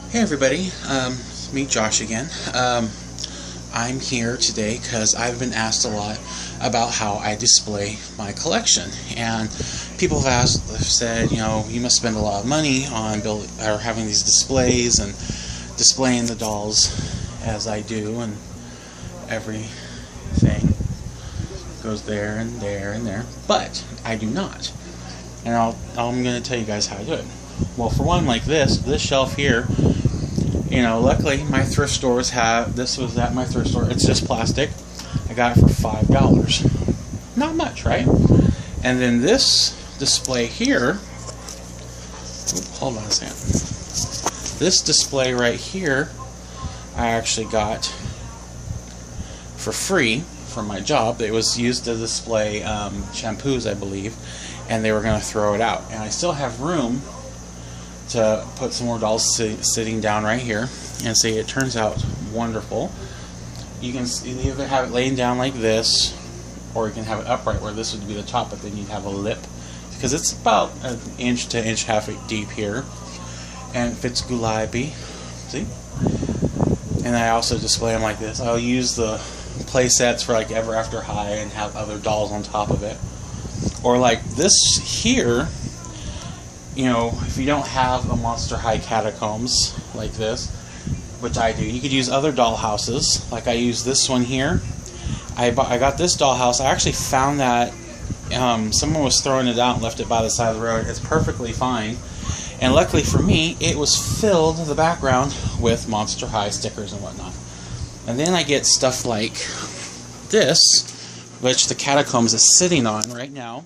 Hey everybody, meet Josh again. I'm here today because I've been asked a lot about how I display my collection, and people have said, you know, you must spend a lot of money on having these displays and displaying the dolls as I do, and everything goes there and there and there, but I do not, and I'm going to tell you guys how I do it. Well, for one, like this shelf here, you know, luckily my thrift stores have, this was at my thrift store, it's just plastic. I got it for $5. Not much, right? And then this display here, hold on a second. This display right here, I actually got for free from my job. It was used to display shampoos, I believe, and they were going to throw it out. And I still have room to put some more dolls sitting down right here, and see, it turns out wonderful. You can either have it laying down like this, or you can have it upright where this would be the top, but then you'd have a lip, because it's about an inch to inch half deep here, and it fits gulabi, see? And I also display them like this. I'll use the play sets for like Ever After High and have other dolls on top of it, or like this here. You know, if you don't have a Monster High Catacombs like this, which I do, you could use other doll houses. Like I use this one here. I got this dollhouse. I actually found that someone was throwing it out and left it by the side of the road. It's perfectly fine. And luckily for me, it was filled, the background, with Monster High stickers and whatnot. And then I get stuff like this, which the Catacombs is sitting on right now.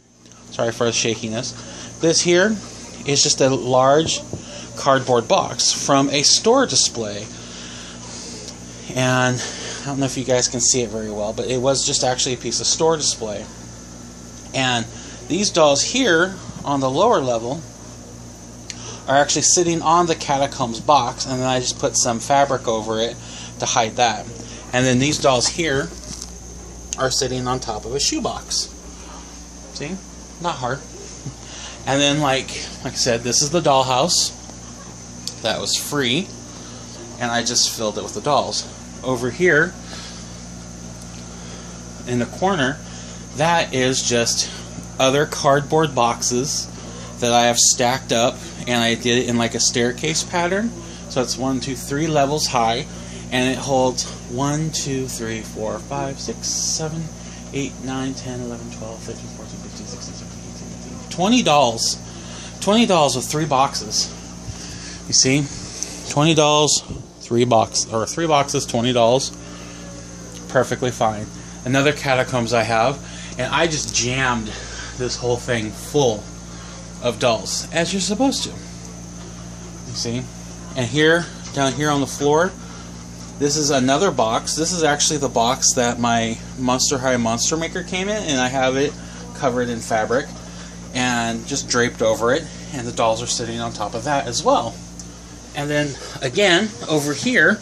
Sorry for the shakiness. This here is just a large cardboard box from a store display, and I don't know if you guys can see it very well, but it was just actually a piece of store display. And these dolls here on the lower level are actually sitting on the Catacombs box, and then I just put some fabric over it to hide that. And then these dolls here are sitting on top of a shoebox. See? Not hard. And then, like I said, this is the dollhouse. That was free. And I just filled it with the dolls. Over here, in the corner, that is just other cardboard boxes that I have stacked up. And I did it in like a staircase pattern. So it's 1, 2, 3 levels high. And it holds 1, 2, 3, 4, 5, 6, 7, 8, 9, 10, 11, 12, 13, 14, 15, 16, 17. 20 dolls. 20 dolls with 3 boxes. You see? 20 dolls, 3 boxes, or 3 boxes, 20 dolls. Perfectly fine. Another Catacombs I have, and I just jammed this whole thing full of dolls, as you're supposed to. You see? And here, down here on the floor, this is another box. This is actually the box that my Monster High Monster Maker came in, and I have it covered in fabric and just draped over it, and the dolls are sitting on top of that as well. And then again, over here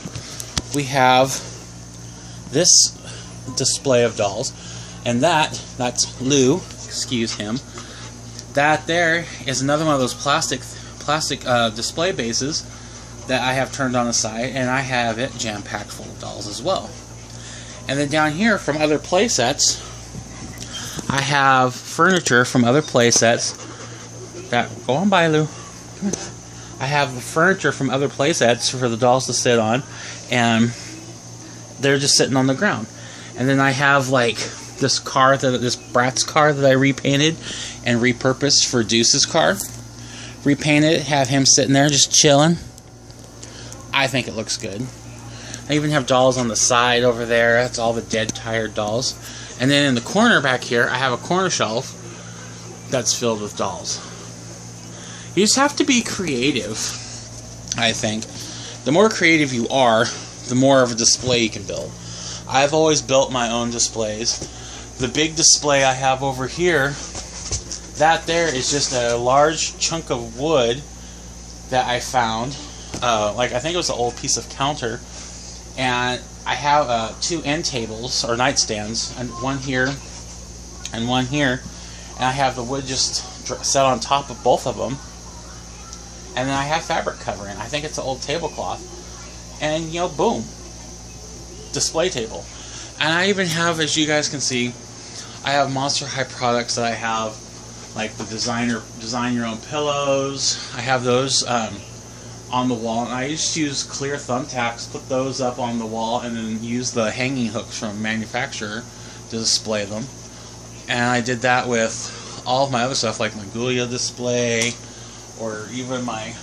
we have this display of dolls, and that's Lou, excuse him. That there is another one of those plastic display bases that I have turned on the side, and I have it jam-packed full of dolls as well. And then down here, from other play sets, I have furniture from other play sets that, go on by, Lou. I have the furniture from other play sets for the dolls to sit on, and they're just sitting on the ground. And then I have like this Bratz car that I repainted and repurposed for Deuce's car. Repainted it, have him sitting there just chilling. I think it looks good. I even have dolls on the side over there. That's all the dead, tired dolls. And then in the corner back here, I have a corner shelf that's filled with dolls. You just have to be creative, I think. The more creative you are, the more of a display you can build. I've always built my own displays. The big display I have over here, that there is just a large chunk of wood that I found. Like, I think it was an old piece of counter. And I have 2 end tables, or nightstands, and one here and one here, and I have the wood just set on top of both of them, And then I have fabric covering. I think it's an old tablecloth. And, you know, boom. Display table. And I even have, as you guys can see, I have Monster High products that I have, like the design your own pillows. I have those on the wall, and I just use clear thumbtacks, put those up on the wall, and then use the hanging hooks from manufacturer to display them. And I did that with all of my other stuff, like my Ghoulia display, or even my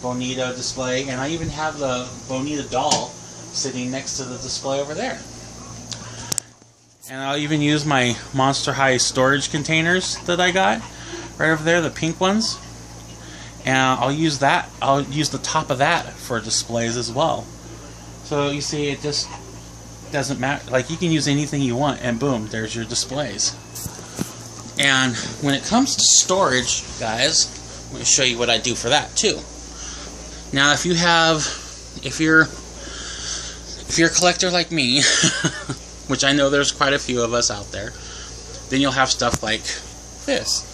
Bonita display, and I even have the Bonita doll sitting next to the display over there. And I'll even use my Monster High storage containers that I got right over there, the pink ones. And I'll use that. I'll use the top of that for displays as well. So you see, it just doesn't matter. Like, you can use anything you want, and boom, there's your displays. And when it comes to storage, guys, I'm going to show you what I do for that too. Now, if you're a collector like me, which I know there's quite a few of us out there, then you'll have stuff like this.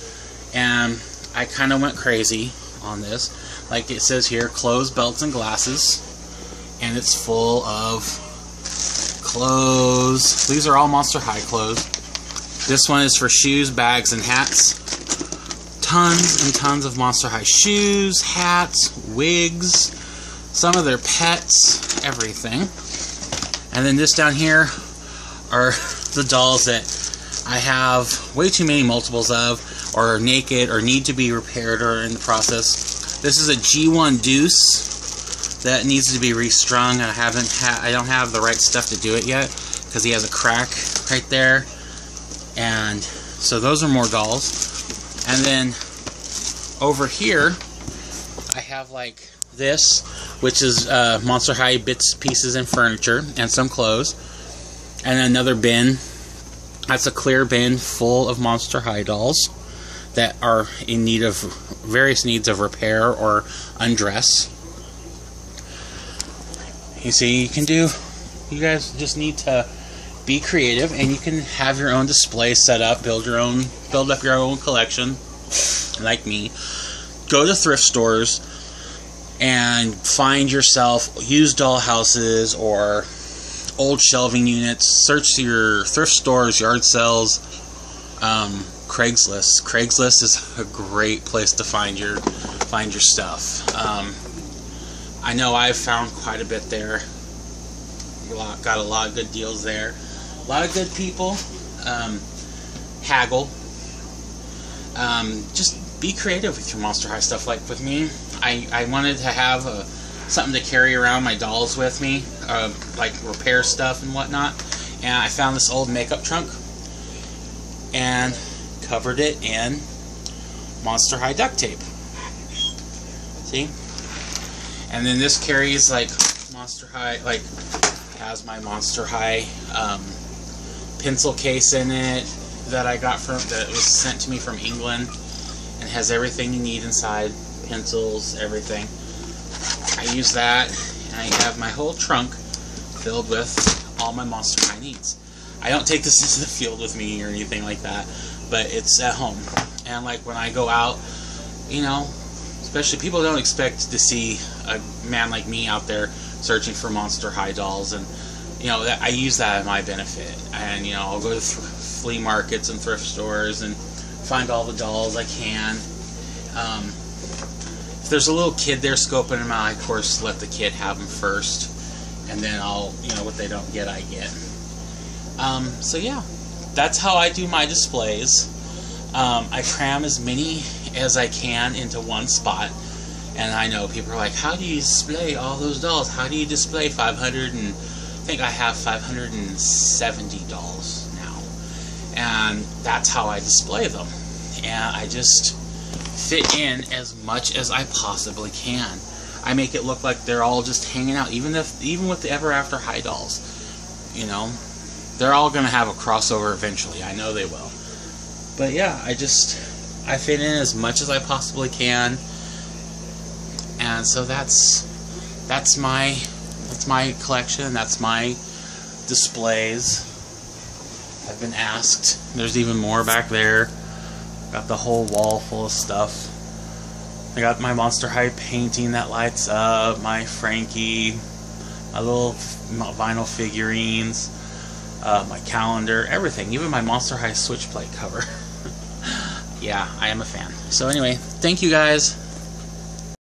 And I kind of went crazy on this. Like it says here, clothes, belts, and glasses. And it's full of clothes. These are all Monster High clothes. This one is for shoes, bags, and hats. Tons and tons of Monster High shoes, hats, wigs, some of their pets, everything. And then this down here are the dolls that I have way too many multiples of, or are naked, or need to be repaired, or in the process. This is a G1 Deuce that needs to be restrung. I don't have the right stuff to do it yet, because he has a crack right there. And so those are more dolls. And then over here I have like this, which is Monster High bits, pieces, and furniture, and some clothes. And another bin. That's a clear bin full of Monster High dolls that are in need of various needs of repair or undress. You see, you guys just need to be creative, and you can have your own display set up, build up your own collection, like me. Go to thrift stores and find yourself used doll houses or old shelving units. Search your thrift stores, yard sales, Craigslist. Craigslist is a great place to find your stuff. I know I've found quite a bit there. Got a lot of good deals there. A lot of good people. Haggle. Just be creative with your Monster High stuff. Like with me, I wanted to have something to carry around my dolls with me, like repair stuff and whatnot. And I found this old makeup trunk and covered it in Monster High duct tape. See? And then this carries like Monster High, like has my Monster High pencil case in it that I got that was sent to me from England, and has everything you need inside, pencils, everything. I use that, and I have my whole trunk filled with all my Monster High needs. I don't take this into the field with me or anything like that, but it's at home. And like when I go out, you know, especially people don't expect to see a man like me out there searching for Monster High dolls, and you know, I use that at my benefit. And you know, I'll go to flea markets and thrift stores and find all the dolls I can. If there's a little kid there scoping them out, I of course let the kid have them first, and then I'll, you know, what they don't get, I get. So yeah, that's how I do my displays. I cram as many as I can into one spot. And I know people are like, how do you display all those dolls? How do you display 500 and I think I have 570 dolls now. And that's how I display them. And I just fit in as much as I possibly can. I make it look like they're all just hanging out, even with the Ever After High dolls. You know, they're all going to have a crossover eventually. I know they will. But yeah, I fit in as much as I possibly can. And so that's my collection. That's my displays. I've been asked. There's even more back there. Got the whole wall full of stuff. I got my Monster High painting that lights up, my Frankie, my little vinyl figurines, my calendar, everything, even my Monster High Switchblade cover. Yeah, I am a fan. So anyway, thank you guys.